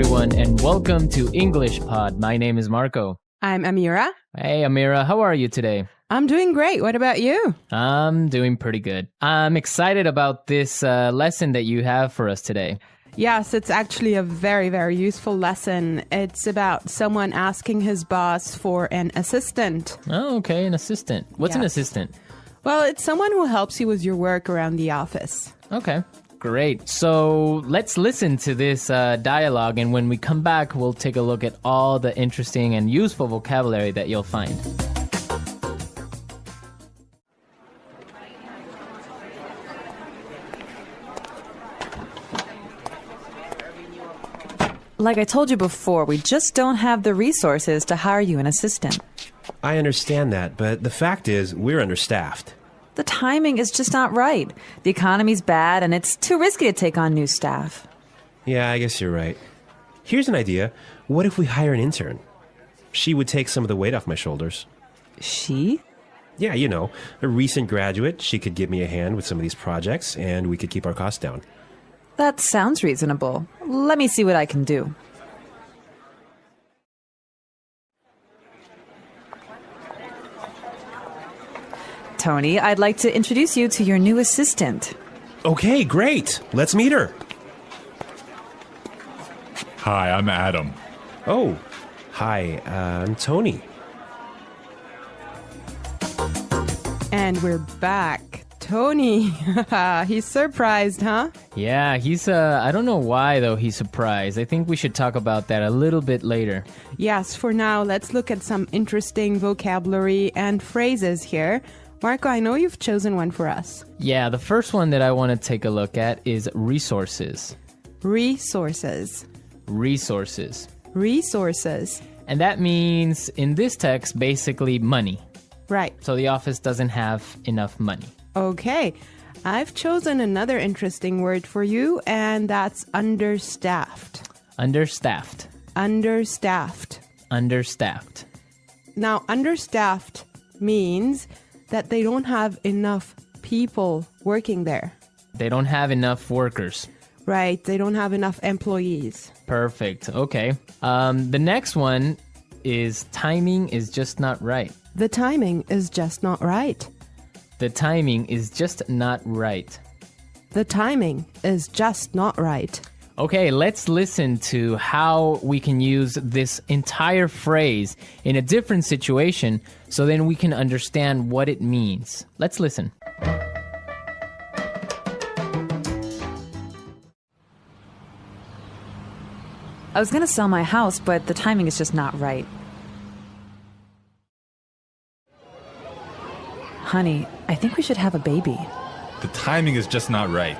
everyone, and welcome to English Pod. My name is Marco. I'm Amira. Hey, Amira, how are you today? I'm doing great. What about you? I'm doing pretty good. I'm excited about this lesson that you have for us today. Yes, it's actually a very, very useful lesson. It's about someone asking his boss for an assistant. Oh, okay, an assistant. What's an Yes. assistant? Well, it's someone who helps you with your work around the office. Okay, great. So let's listen to this dialogue, and when we come back, we'll take a look at all the interesting and useful vocabulary that you'll find. Like I told you before, we just don't have the resources to hire you an assistant. I understand that, but the fact is, we're understaffed. The timing is just not right. The economy's bad, and it's too risky to take on new staff. Yeah, I guess you're right. Here's an idea. What if we hire an intern? She would take some of the weight off my shoulders. She? Yeah, you know, a recent graduate. She could give me a hand with some of these projects, and we could keep our costs down. That sounds reasonable. Let me see what I can do. Tony, I'd like to introduce you to your new assistant. Okay, great. Let's meet her. Hi, I'm Adam. Oh, hi, I'm Tony. And we're back. Tony, he's surprised, huh? Yeah, he's, I don't know why, though, he's surprised. I think we should talk about that a little bit later. Yes, for now, let's look at some interesting vocabulary and phrases here. Marco, I know you've chosen one for us. Yeah, the first one that I want to take a look at is resources. Resources. Resources. Resources. And that means, in this text, basically money. Right. So the office doesn't have enough money. Okay. I've chosen another interesting word for you, and that's understaffed. Understaffed. Understaffed. Understaffed. Now, understaffed means that they don't have enough people working there. They don't have enough workers. Right. They don't have enough employees. Perfect. Okay. The next one is timing is just not right. The timing is just not right. The timing is just not right. The timing is just not right. Okay, let's listen to how we can use this entire phrase in a different situation so then we can understand what it means. Let's listen. I was going to sell my house, but the timing is just not right. Honey, I think we should have a baby. The timing is just not right.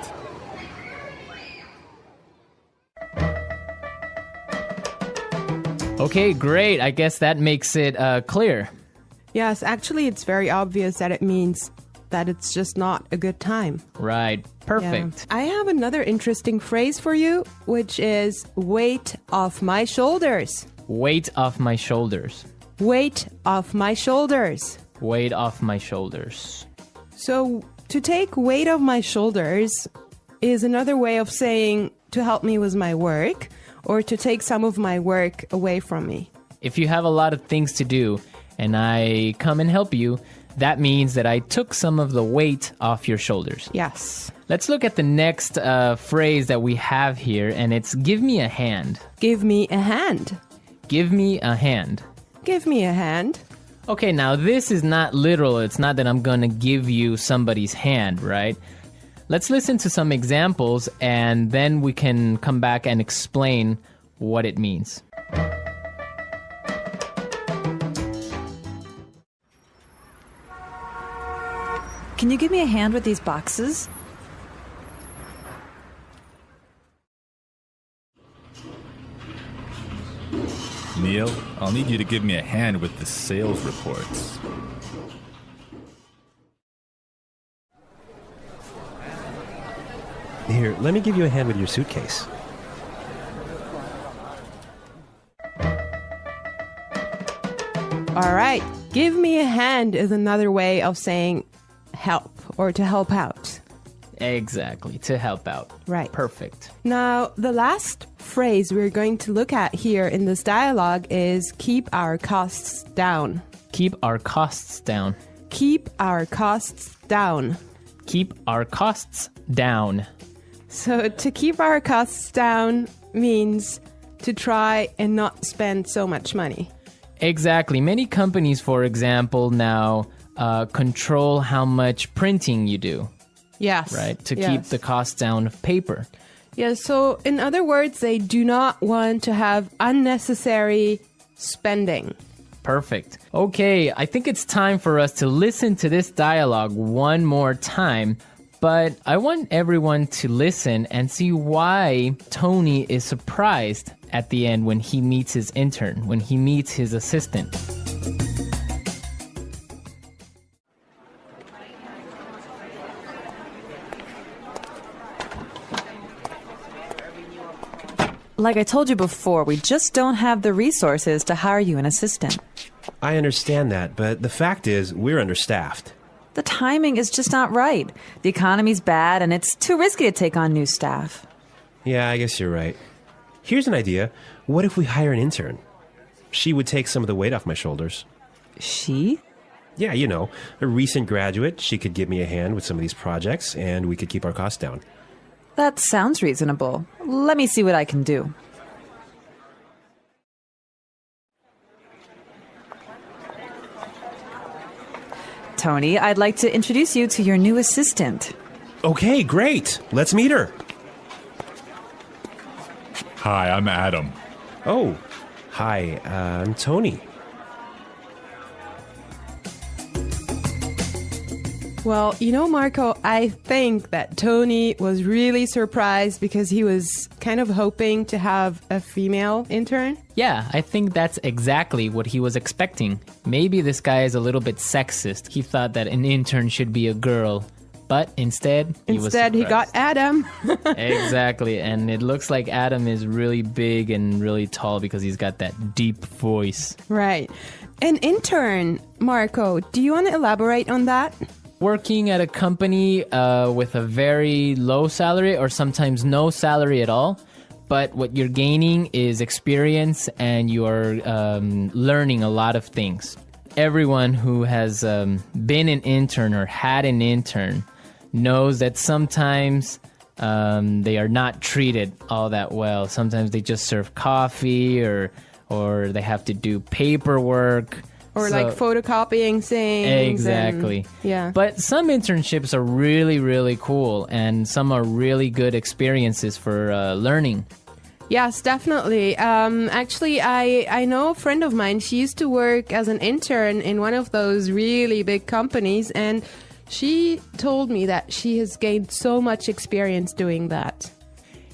Okay, great. I guess that makes it clear. Yes, actually, it's very obvious that it means that it's just not a good time. Right. Perfect. Yeah. I have another interesting phrase for you, which is weight off my shoulders. Weight off my shoulders. Weight off my shoulders. Weight off my shoulders. So, to take weight off my shoulders is another way of saying to help me with my work or to take some of my work away from me. If you have a lot of things to do and I come and help you, that means that I took some of the weight off your shoulders. Yes. Let's look at the next phrase that we have here, and it's give me a hand. Give me a hand. Give me a hand. Give me a hand. Okay, now this is not literal. It's not that I'm going to give you somebody's hand, right? Let's listen to some examples, and then we can come back and explain what it means. Can you give me a hand with these boxes? Neil, I'll need you to give me a hand with the sales reports. Here, let me give you a hand with your suitcase. All right. Give me a hand is another way of saying help or to help out. Exactly, to help out. Right. Perfect. Now, the last phrase we're going to look at here in this dialogue is keep our costs down. Keep our costs down. Keep our costs down. Keep our costs down. So to keep our costs down means to try and not spend so much money. Exactly. Many companies, for example, now control how much printing you do, Yes. right? To yes. keep the costs down of paper. Yeah, so in other words, they do not want to have unnecessary spending. Perfect. Okay, I think it's time for us to listen to this dialogue one more time. But I want everyone to listen and see why Tony is surprised at the end when he meets his intern, when he meets his assistant. Like I told you before, we just don't have the resources to hire you an assistant. I understand that, but the fact is, we're understaffed. The timing is just not right. The economy's bad, and it's too risky to take on new staff. Yeah, I guess you're right. Here's an idea. What if we hire an intern? She would take some of the weight off my shoulders. She? Yeah, you know, a recent graduate. She could give me a hand with some of these projects, and we could keep our costs down. That sounds reasonable. Let me see what I can do. Tony, I'd like to introduce you to your new assistant. Okay, great. Let's meet her. Hi, I'm Adam. Oh, hi, I'm Tony. Well, you know, Marco, I think that Tony was really surprised because he was kind of hoping to have a female intern. Yeah, I think that's exactly what he was expecting. Maybe this guy is a little bit sexist. He thought that an intern should be a girl. But instead, he got Adam. Exactly. And it looks like Adam is really big and really tall because he's got that deep voice. Right. An intern, Marco, do you want to elaborate on that? Working at a company with a very low salary or sometimes no salary at all. But what you're gaining is experience and you are learning a lot of things. Everyone who has been an intern or had an intern knows that sometimes they are not treated all that well. Sometimes they just serve coffee or they have to do paperwork. Or like photocopying things. Exactly. Yeah. But some internships are really, really cool and some are really good experiences for learning. Yes, definitely. Actually, I know a friend of mine. She used to work as an intern in one of those really big companies, and she told me that she has gained so much experience doing that.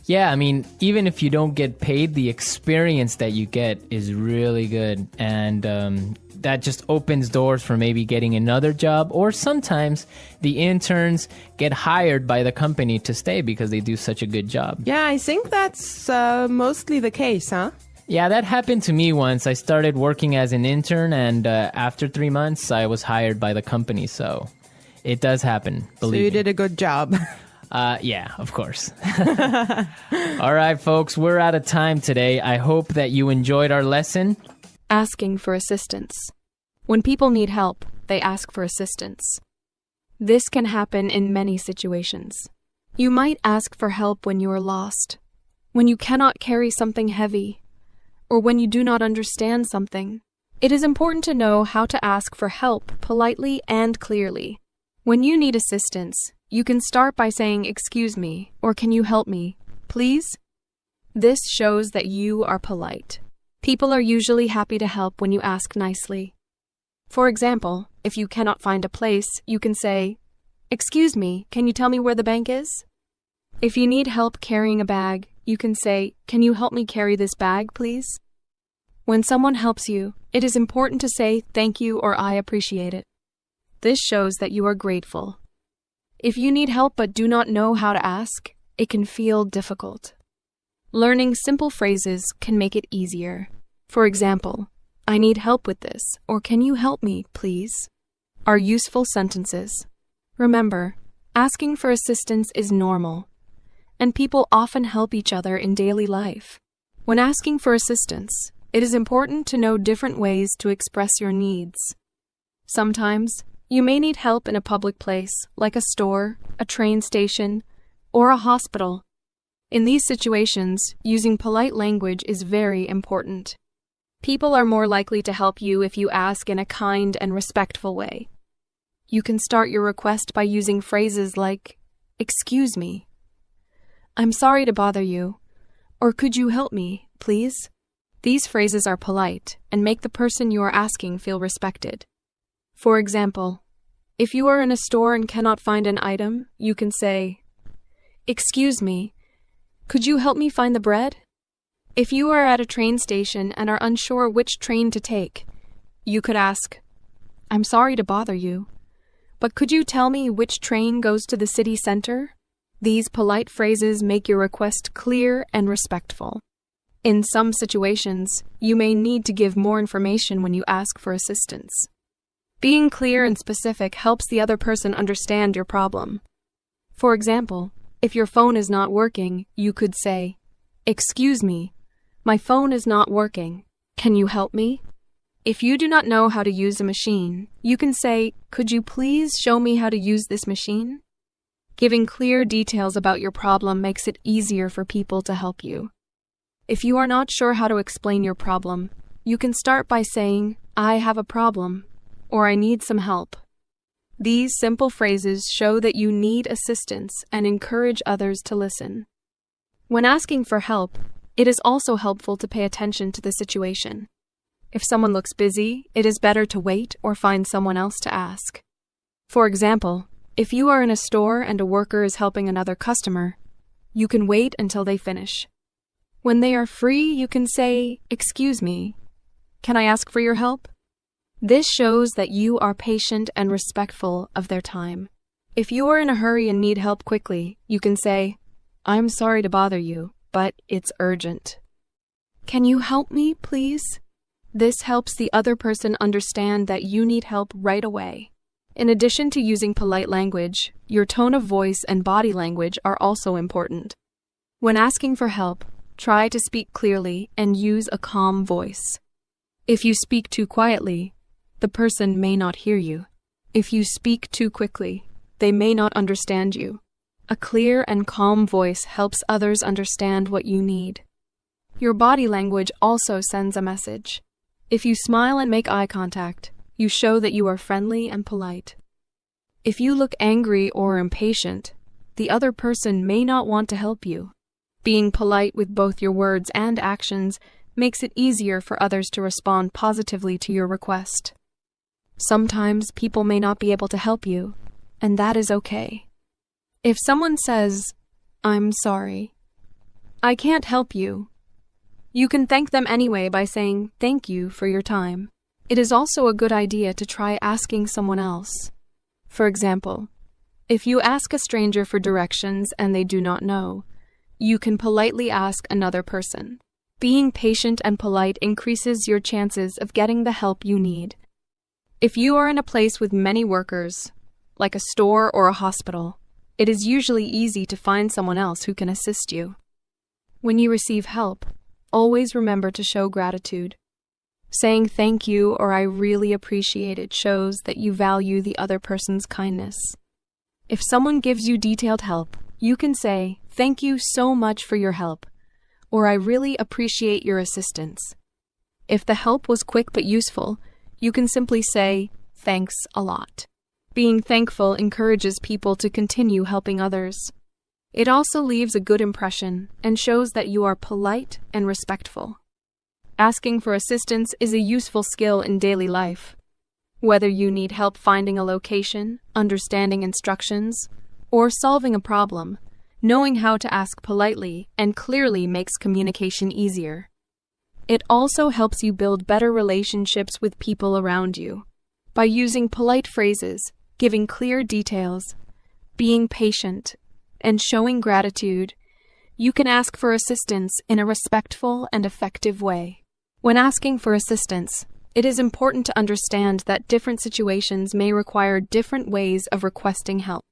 Yeah, I mean, even if you don't get paid, the experience that you get is really good. And that just opens doors for maybe getting another job. Or sometimes the interns get hired by the company to stay because they do such a good job. Yeah, I think that's mostly the case, huh? Yeah, that happened to me once. I started working as an intern, and after 3 months, I was hired by the company. So it does happen, believe me. So you did a good job. Yeah, of course. All right, folks, we're out of time today. I hope that you enjoyed our lesson. Asking for assistance. When people need help, they ask for assistance. This can happen in many situations. You might ask for help when you are lost, when you cannot carry something heavy, or when you do not understand something. It is important to know how to ask for help politely and clearly. When you need assistance, you can start by saying, "Excuse me," or "Can you help me, please?" This shows that you are polite. People are usually happy to help when you ask nicely. For example, if you cannot find a place, you can say, "Excuse me, can you tell me where the bank is?" If you need help carrying a bag, you can say, "Can you help me carry this bag, please?" When someone helps you, it is important to say thank you or I appreciate it. This shows that you are grateful. If you need help but do not know how to ask, it can feel difficult. Learning simple phrases can make it easier. For example, "I need help with this," or "Can you help me, please?" are useful sentences. Remember, Asking for assistance is normal, and people often help each other in daily life. When asking for assistance, it is important to know different ways to express your needs. Sometimes, you may need help in a public place, like a store, a train station, or a hospital. In these situations, using polite language is very important. People are more likely to help you if you ask in a kind and respectful way. You can start your request by using phrases like, "Excuse me," "I'm sorry to bother you," or "Could you help me, please?" These phrases are polite and make the person you are asking feel respected. For example, if you are in a store and cannot find an item, you can say, "Excuse me, could you help me find the bread?" If you are at a train station and are unsure which train to take, you could ask, "I'm sorry to bother you, but could you tell me which train goes to the city center?" These polite phrases make your request clear and respectful. In some situations, you may need to give more information when you ask for assistance. Being clear and specific helps the other person understand your problem. For example, if your phone is not working, you could say, "Excuse me, my phone is not working. Can you help me?" If you do not know how to use a machine, you can say, "Could you please show me how to use this machine?" Giving clear details about your problem makes it easier for people to help you. If you are not sure how to explain your problem, you can start by saying, "I have a problem," or "I need some help." These simple phrases show that you need assistance and encourage others to listen. When asking for help, it is also helpful to pay attention to the situation. If someone looks busy, it is better to wait or find someone else to ask. For example, if you are in a store and a worker is helping another customer, you can wait until they finish. When they are free, you can say, "Excuse me, can I ask for your help?" This shows that you are patient and respectful of their time. If you are in a hurry and need help quickly, you can say, "I'm sorry to bother you, but it's urgent. Can you help me, please?" This helps the other person understand that you need help right away. In addition to using polite language, your tone of voice and body language are also important. When asking for help, try to speak clearly and use a calm voice. If you speak too quietly, the person may not hear you. If you speak too quickly, they may not understand you. A clear and calm voice helps others understand what you need. Your body language also sends a message. If you smile and make eye contact, you show that you are friendly and polite. If you look angry or impatient, the other person may not want to help you. Being polite with both your words and actions makes it easier for others to respond positively to your request. Sometimes people may not be able to help you, and that is okay. If someone says, "I'm sorry, I can't help you," you can thank them anyway by saying, "Thank you for your time." It is also a good idea to try asking someone else. For example, if you ask a stranger for directions and they do not know, you can politely ask another person. Being patient and polite increases your chances of getting the help you need. If you are in a place with many workers, like a store or a hospital, it is usually easy to find someone else who can assist you. When you receive help, always remember to show gratitude. Saying thank you or "I really appreciate it" shows that you value the other person's kindness. If someone gives you detailed help, you can say, "Thank you so much for your help," or "I really appreciate your assistance." If the help was quick but useful, you can simply say, "Thanks a lot." Being thankful encourages people to continue helping others. It also leaves a good impression and shows that you are polite and respectful. Asking for assistance is a useful skill in daily life. Whether you need help finding a location, understanding instructions, or solving a problem, knowing how to ask politely and clearly makes communication easier. It also helps you build better relationships with people around you. By using polite phrases, giving clear details, being patient, and showing gratitude, you can ask for assistance in a respectful and effective way. When asking for assistance, it is important to understand that different situations may require different ways of requesting help.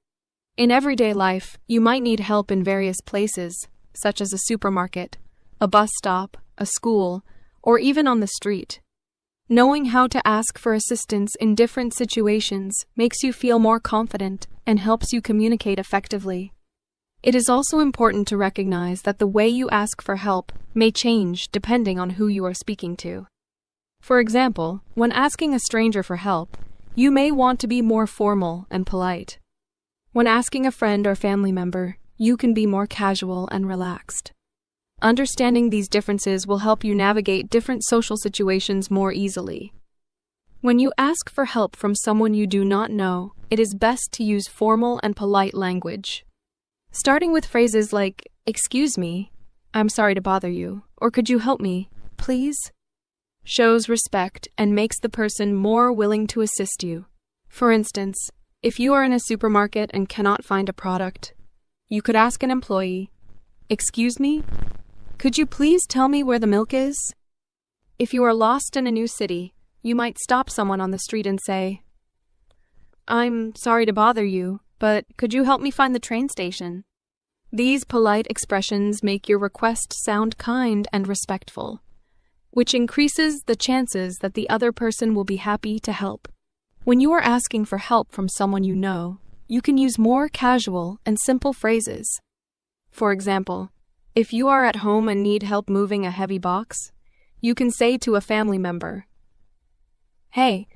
In everyday life, you might need help in various places, such as a supermarket, a bus stop, a school, or even on the street. Knowing how to ask for assistance in different situations makes you feel more confident and helps you communicate effectively. It is also important to recognize that the way you ask for help may change depending on who you are speaking to. For example, when asking a stranger for help, you may want to be more formal and polite. When asking a friend or family member, you can be more casual and relaxed. Understanding these differences will help you navigate different social situations more easily. When you ask for help from someone you do not know, it is best to use formal and polite language. Starting with phrases like, "Excuse me," "I'm sorry to bother you," or "Could you help me, please?" shows respect and makes the person more willing to assist you. For instance, if you are in a supermarket and cannot find a product, you could ask an employee, "Excuse me, could you please tell me where the milk is?" If you are lost in a new city, you might stop someone on the street and say, "I'm sorry to bother you, but could you help me find the train station?" These polite expressions make your request sound kind and respectful, which increases the chances that the other person will be happy to help. When you are asking for help from someone you know, you can use more casual and simple phrases. For example, if you are at home and need help moving a heavy box, you can say to a family member, "Hey,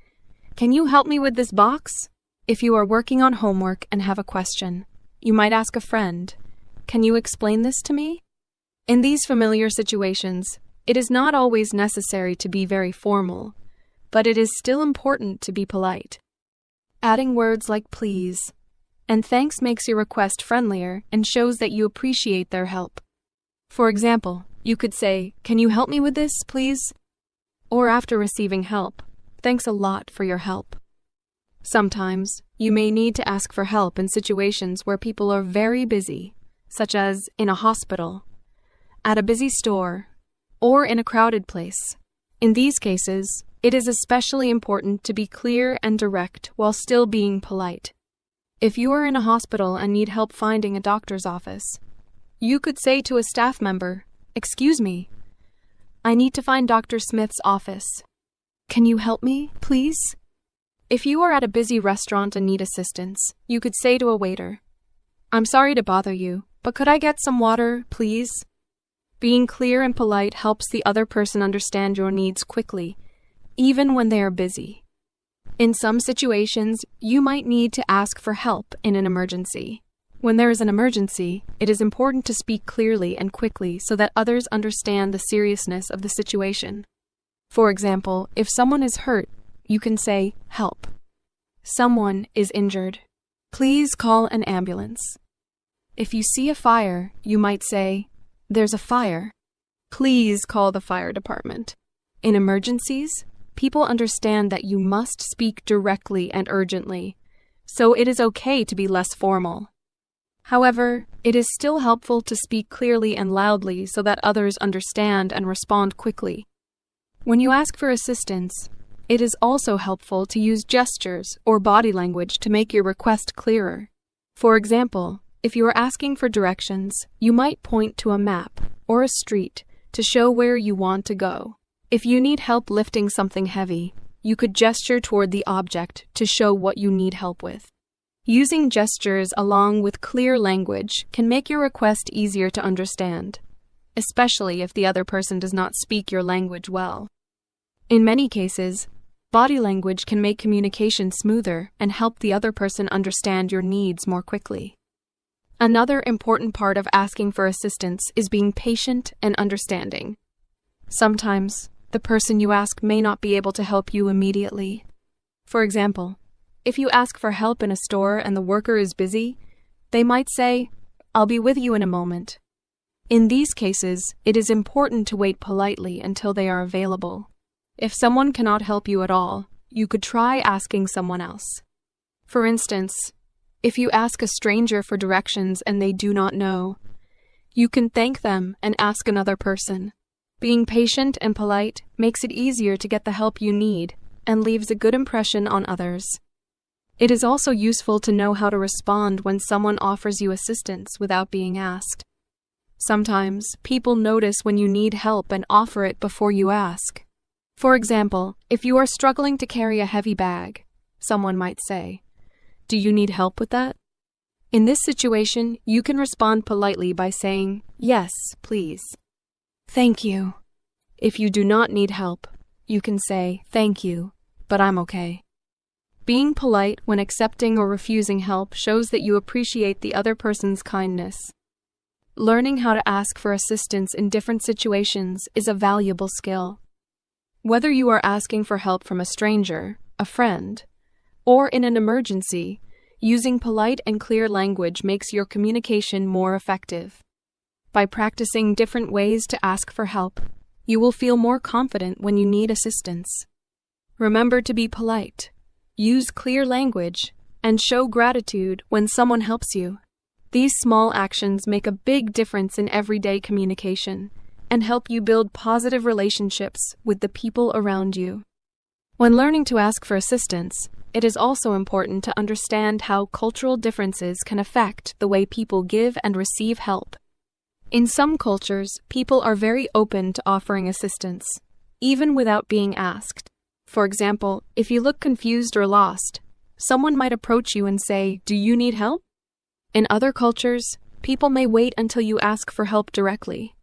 can you help me with this box?" If you are working on homework and have a question, you might ask a friend, "Can you explain this to me?" In these familiar situations, it is not always necessary to be very formal, but it is still important to be polite. Adding words like please and thanks makes your request friendlier and shows that you appreciate their help. For example, you could say, "Can you help me with this, please?" Or after receiving help, "Thanks a lot for your help." Sometimes, you may need to ask for help in situations where people are very busy, such as in a hospital, at a busy store, or in a crowded place. In these cases, it is especially important to be clear and direct while still being polite. If you are in a hospital and need help finding a doctor's office, you could say to a staff member, "Excuse me, I need to find Dr. Smith's office. Can you help me, please?" If you are at a busy restaurant and need assistance, you could say to a waiter, "I'm sorry to bother you, but could I get some water, please?" Being clear and polite helps the other person understand your needs quickly, even when they are busy. In some situations, you might need to ask for help in an emergency. When there is an emergency, it is important to speak clearly and quickly so that others understand the seriousness of the situation. For example, if someone is hurt, you can say, "Help. Someone is injured. Please call an ambulance." If you see a fire, you might say, "There's a fire. Please call the fire department." In emergencies, people understand that you must speak directly and urgently, so it is okay to be less formal. However, it is still helpful to speak clearly and loudly so that others understand and respond quickly. When you ask for assistance, it is also helpful to use gestures or body language to make your request clearer. For example, if you are asking for directions, you might point to a map or a street to show where you want to go. If you need help lifting something heavy, you could gesture toward the object to show what you need help with. Using gestures along with clear language can make your request easier to understand, especially if the other person does not speak your language well. In many cases, body language can make communication smoother and help the other person understand your needs more quickly. Another important part of asking for assistance is being patient and understanding. Sometimes, the person you ask may not be able to help you immediately. For example, if you ask for help in a store and the worker is busy, they might say, "I'll be with you in a moment." In these cases, it is important to wait politely until they are available. If someone cannot help you at all, you could try asking someone else. For instance, if you ask a stranger for directions and they do not know, you can thank them and ask another person. Being patient and polite makes it easier to get the help you need and leaves a good impression on others. It is also useful to know how to respond when someone offers you assistance without being asked. Sometimes, people notice when you need help and offer it before you ask. For example, if you are struggling to carry a heavy bag, someone might say, "Do you need help with that?" In this situation, you can respond politely by saying, "Yes, please." "Thank you." If you do not need help, you can say, "Thank you, but I'm okay." Being polite when accepting or refusing help shows that you appreciate the other person's kindness. Learning how to ask for assistance in different situations is a valuable skill. Whether you are asking for help from a stranger, a friend, or in an emergency, using polite and clear language makes your communication more effective. By practicing different ways to ask for help, you will feel more confident when you need assistance. Remember to be polite, use clear language, and show gratitude when someone helps you. These small actions make a big difference in everyday communication and help you build positive relationships with the people around you. When learning to ask for assistance, it is also important to understand how cultural differences can affect the way people give and receive help. In some cultures, people are very open to offering assistance, even without being asked. For example, if you look confused or lost, someone might approach you and say, "Do you need help?" In other cultures, people may wait until you ask for help directly.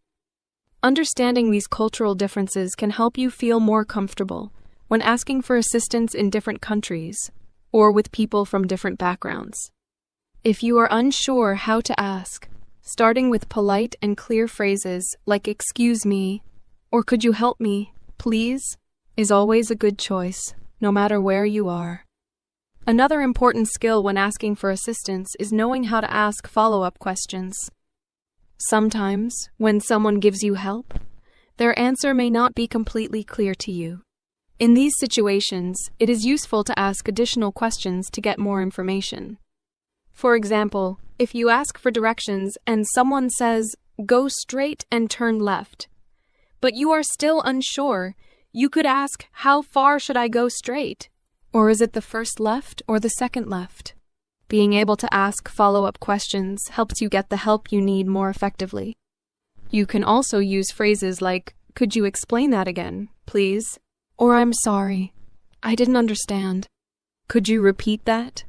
Understanding these cultural differences can help you feel more comfortable when asking for assistance in different countries or with people from different backgrounds. If you are unsure how to ask, starting with polite and clear phrases like "excuse me" or "could you help me, please," is always a good choice, no matter where you are. Another important skill when asking for assistance is knowing how to ask follow-up questions. Sometimes, when someone gives you help, their answer may not be completely clear to you. In these situations, it is useful to ask additional questions to get more information. For example, if you ask for directions and someone says, "Go straight and turn left," but you are still unsure, you could ask, "How far should I go straight?" Or is it the first left or the second left? Being able to ask follow-up questions helps you get the help you need more effectively. You can also use phrases like, "Could you explain that again, please?" Or "I'm sorry, I didn't understand. Could you repeat that?"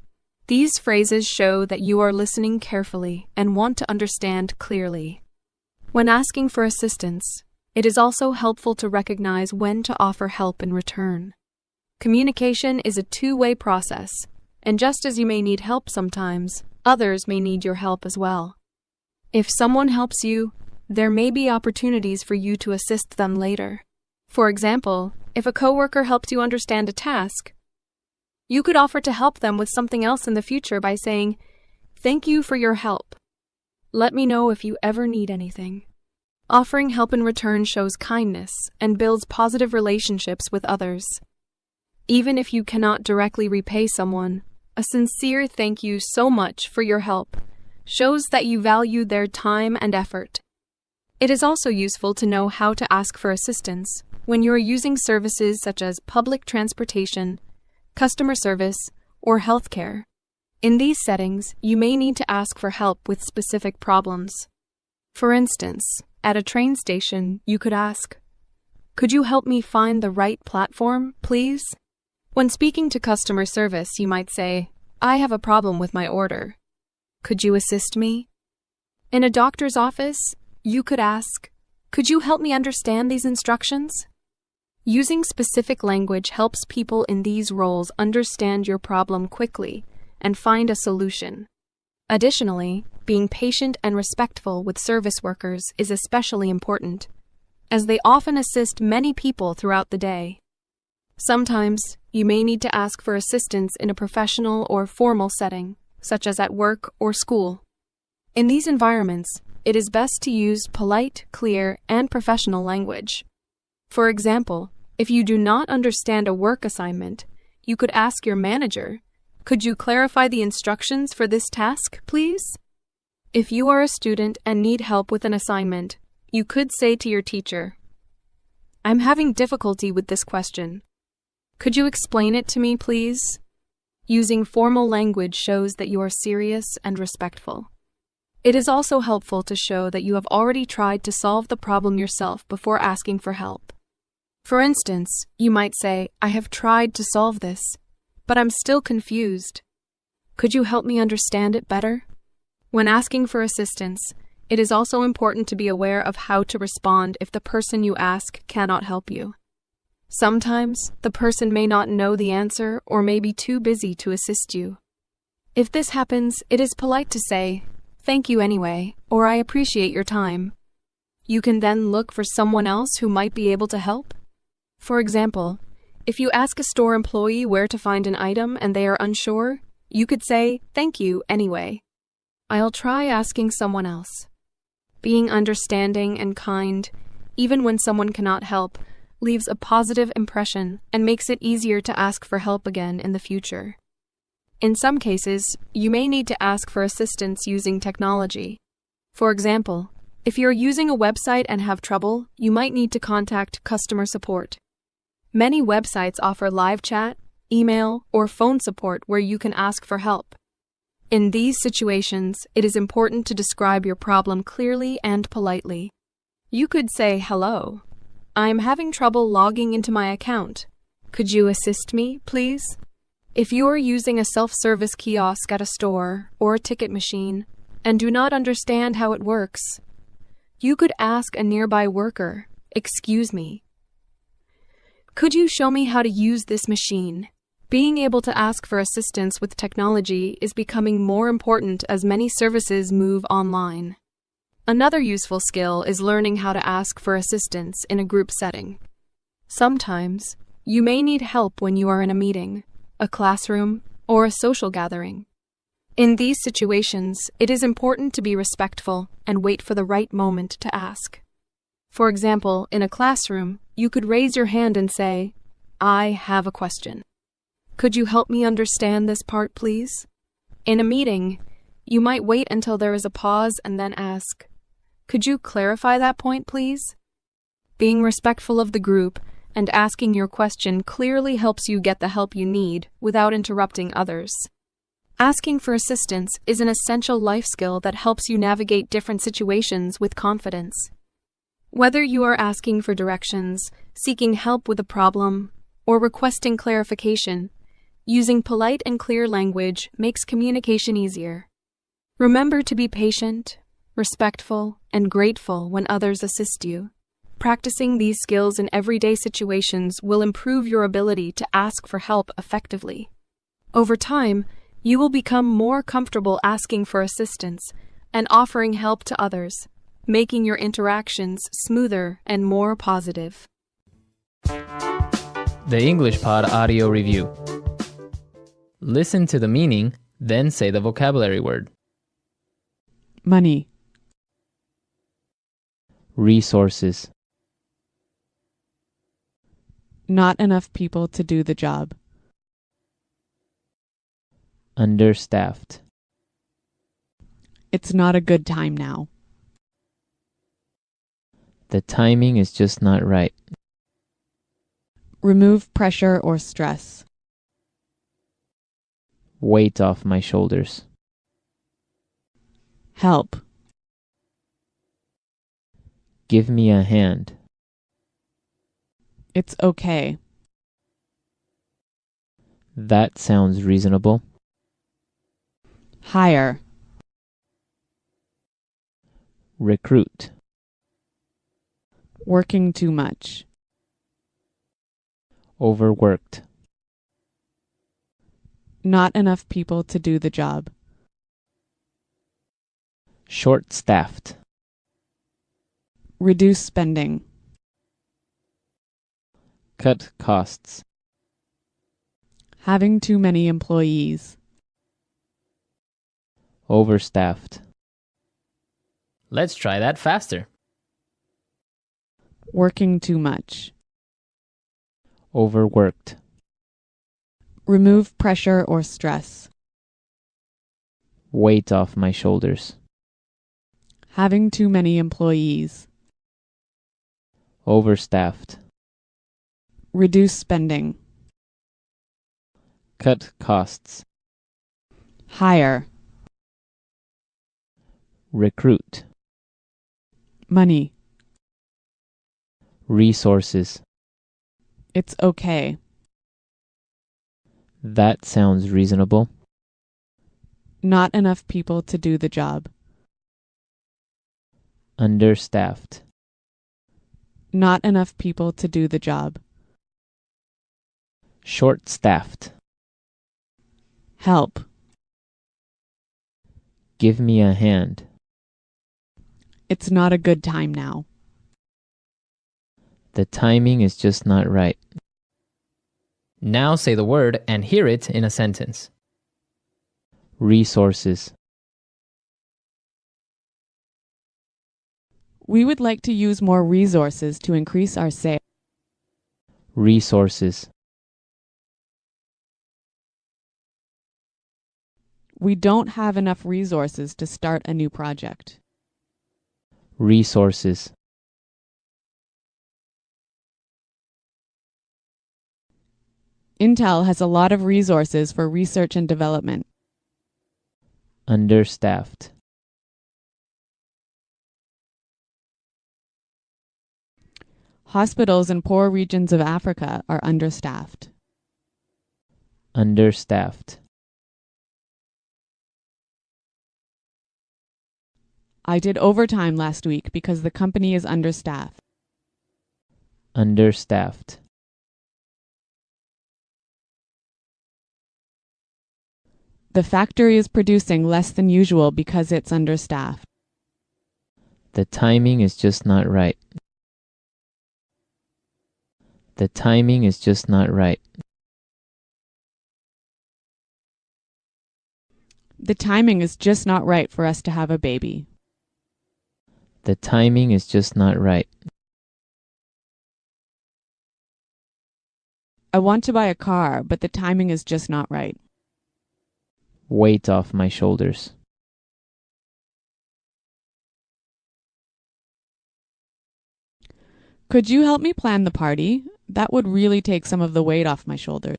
These phrases show that you are listening carefully and want to understand clearly. When asking for assistance, it is also helpful to recognize when to offer help in return. Communication is a two-way process, and just as you may need help sometimes, others may need your help as well. If someone helps you, there may be opportunities for you to assist them later. For example, if a coworker helps you understand a task, you could offer to help them with something else in the future by saying, "Thank you for your help. Let me know if you ever need anything." Offering help in return shows kindness and builds positive relationships with others. Even if you cannot directly repay someone, a sincere "thank you so much for your help" shows that you value their time and effort. It is also useful to know how to ask for assistance when you are using services such as public transportation, customer service, or healthcare. In these settings, you may need to ask for help with specific problems. For instance, at a train station, you could ask, "Could you help me find the right platform, please?" When speaking to customer service, you might say, "I have a problem with my order. Could you assist me?" In a doctor's office, you could ask, "Could you help me understand these instructions?" Using specific language helps people in these roles understand your problem quickly and find a solution. Additionally, being patient and respectful with service workers is especially important, as they often assist many people throughout the day. Sometimes, you may need to ask for assistance in a professional or formal setting, such as at work or school. In these environments, it is best to use polite, clear, and professional language. For example, if you do not understand a work assignment, you could ask your manager, "Could you clarify the instructions for this task, please?" If you are a student and need help with an assignment, you could say to your teacher, "I'm having difficulty with this question. Could you explain it to me, please?" Using formal language shows that you are serious and respectful. It is also helpful to show that you have already tried to solve the problem yourself before asking for help. For instance, you might say, "I have tried to solve this, but I'm still confused. Could you help me understand it better?" When asking for assistance, it is also important to be aware of how to respond if the person you ask cannot help you. Sometimes, the person may not know the answer or may be too busy to assist you. If this happens, it is polite to say, "Thank you anyway," or "I appreciate your time." You can then look for someone else who might be able to help. For example, if you ask a store employee where to find an item and they are unsure, you could say, "Thank you anyway. I'll try asking someone else." Being understanding and kind, even when someone cannot help, leaves a positive impression and makes it easier to ask for help again in the future. In some cases, you may need to ask for assistance using technology. For example, if you're using a website and have trouble, you might need to contact customer support. Many websites offer live chat, email, or phone support where you can ask for help. In these situations, it is important to describe your problem clearly and politely. You could say, "Hello, I'm having trouble logging into my account. Could you assist me, please?" If you are using a self-service kiosk at a store or a ticket machine and do not understand how it works, you could ask a nearby worker, "Excuse me, could you show me how to use this machine?" Being able to ask for assistance with technology is becoming more important as many services move online. Another useful skill is learning how to ask for assistance in a group setting. Sometimes, you may need help when you are in a meeting, a classroom, or a social gathering. In these situations, it is important to be respectful and wait for the right moment to ask. For example, in a classroom, you could raise your hand and say, "I have a question. Could you help me understand this part, please?" In a meeting, you might wait until there is a pause and then ask, "Could you clarify that point, please?" Being respectful of the group and asking your question clearly helps you get the help you need without interrupting others. Asking for assistance is an essential life skill that helps you navigate different situations with confidence. Whether you are asking for directions, seeking help with a problem, or requesting clarification, using polite and clear language makes communication easier. Remember to be patient, respectful, and grateful when others assist you. Practicing these skills in everyday situations will improve your ability to ask for help effectively. Over time, you will become more comfortable asking for assistance and offering help to others, making your interactions smoother and more positive. The English Pod Audio Review. Listen to the meaning, then say the vocabulary word. Money. Resources. Not enough people to do the job. Understaffed. It's not a good time now. The timing is just not right. Remove pressure or stress. Weight off my shoulders. Help. Give me a hand. It's okay. That sounds reasonable. Hire. Recruit. Working too much. Overworked. Not enough people to do the job. Short-staffed. Reduce spending. Cut costs. Having too many employees. Overstaffed. Let's try that faster. Working too much. Overworked. Remove pressure or stress. Weight off my shoulders. Having too many employees. Overstaffed. Reduce spending. Cut costs. Hire. Recruit. Money. Resources. It's okay. That sounds reasonable. Not enough people to do the job. Understaffed. Not enough people to do the job. Short-staffed. Help. Give me a hand. It's not a good time now. The timing is just not right. Now say the word and hear it in a sentence. Resources. We would like to use more resources to increase our sales. Resources. We don't have enough resources to start a new project. Resources. Intel has a lot of resources for research and development. Understaffed. Hospitals in poor regions of Africa are understaffed. Understaffed. I did overtime last week because the company is understaffed. Understaffed. The factory is producing less than usual because it's understaffed. The timing is just not right. The timing is just not right. The timing is just not right for us to have a baby. The timing is just not right. I want to buy a car, but the timing is just not right. Weight off my shoulders. Could you help me plan the party? That would really take some of the weight off my shoulders.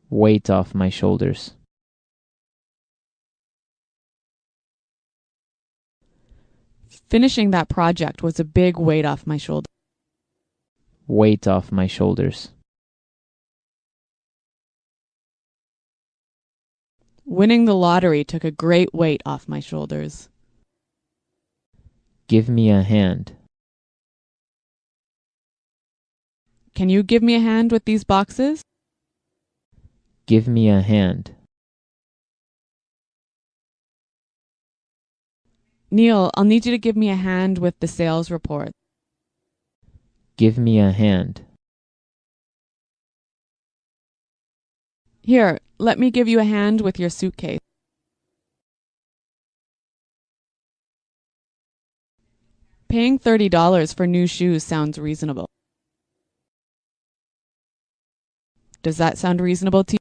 Weight off my shoulders. Finishing that project was a big weight off my shoulders. Weight off my shoulders. Winning the lottery took a great weight off my shoulders. Give me a hand. Can you give me a hand with these boxes? Give me a hand. Neil, I'll need you to give me a hand with the sales report. Give me a hand. Here, let me give you a hand with your suitcase. Paying $30 for new shoes sounds reasonable. Does that sound reasonable to you?